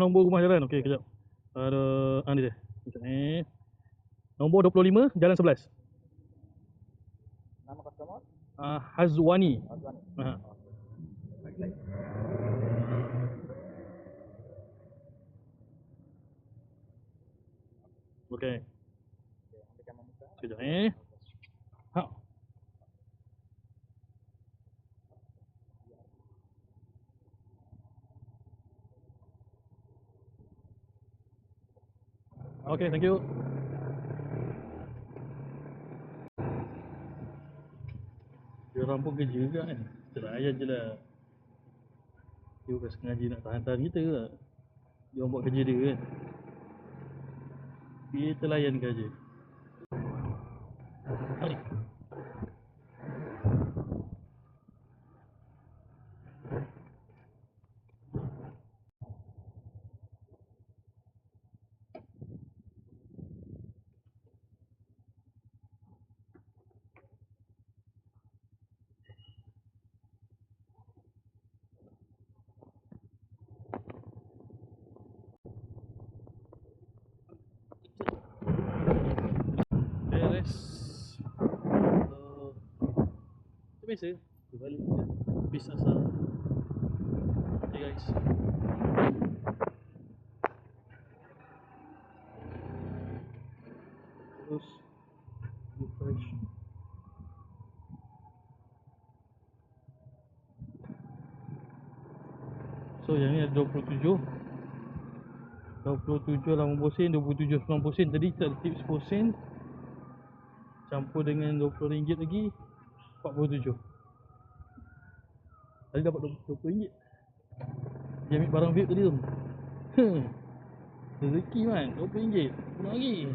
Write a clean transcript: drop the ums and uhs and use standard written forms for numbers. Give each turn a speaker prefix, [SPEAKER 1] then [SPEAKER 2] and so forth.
[SPEAKER 1] Nombor rumah jalan. Okey, kejap. Ada ni dia. Kejap ni. Nombor 25, jalan 11.
[SPEAKER 2] Nama customer?
[SPEAKER 1] Hazwani.
[SPEAKER 2] Azwani.
[SPEAKER 1] Okey.
[SPEAKER 2] Ambilkan memuka.
[SPEAKER 1] Kejap ni. Ha. Okey, thank you. Dia orang pun kerja juga kan. Cerayat je lah. Dia bukan sengaja nak tahan-tahan kita ke. Dia orang buat kerja dia kan. Kita layankan je. Mari. Beres. Itu biasa. Berbalik je. Bis asal. Okay guys. Terus refresh. So yang ni ada 27 8 sen, 27 90 sen. Tadi kita ada tips 10 sen campur dengan RM20 lagi 47. Tadi dapat RM20. Dia ambil barang VIP tadi tu. Rezeki man, RM20. Kurang lagi.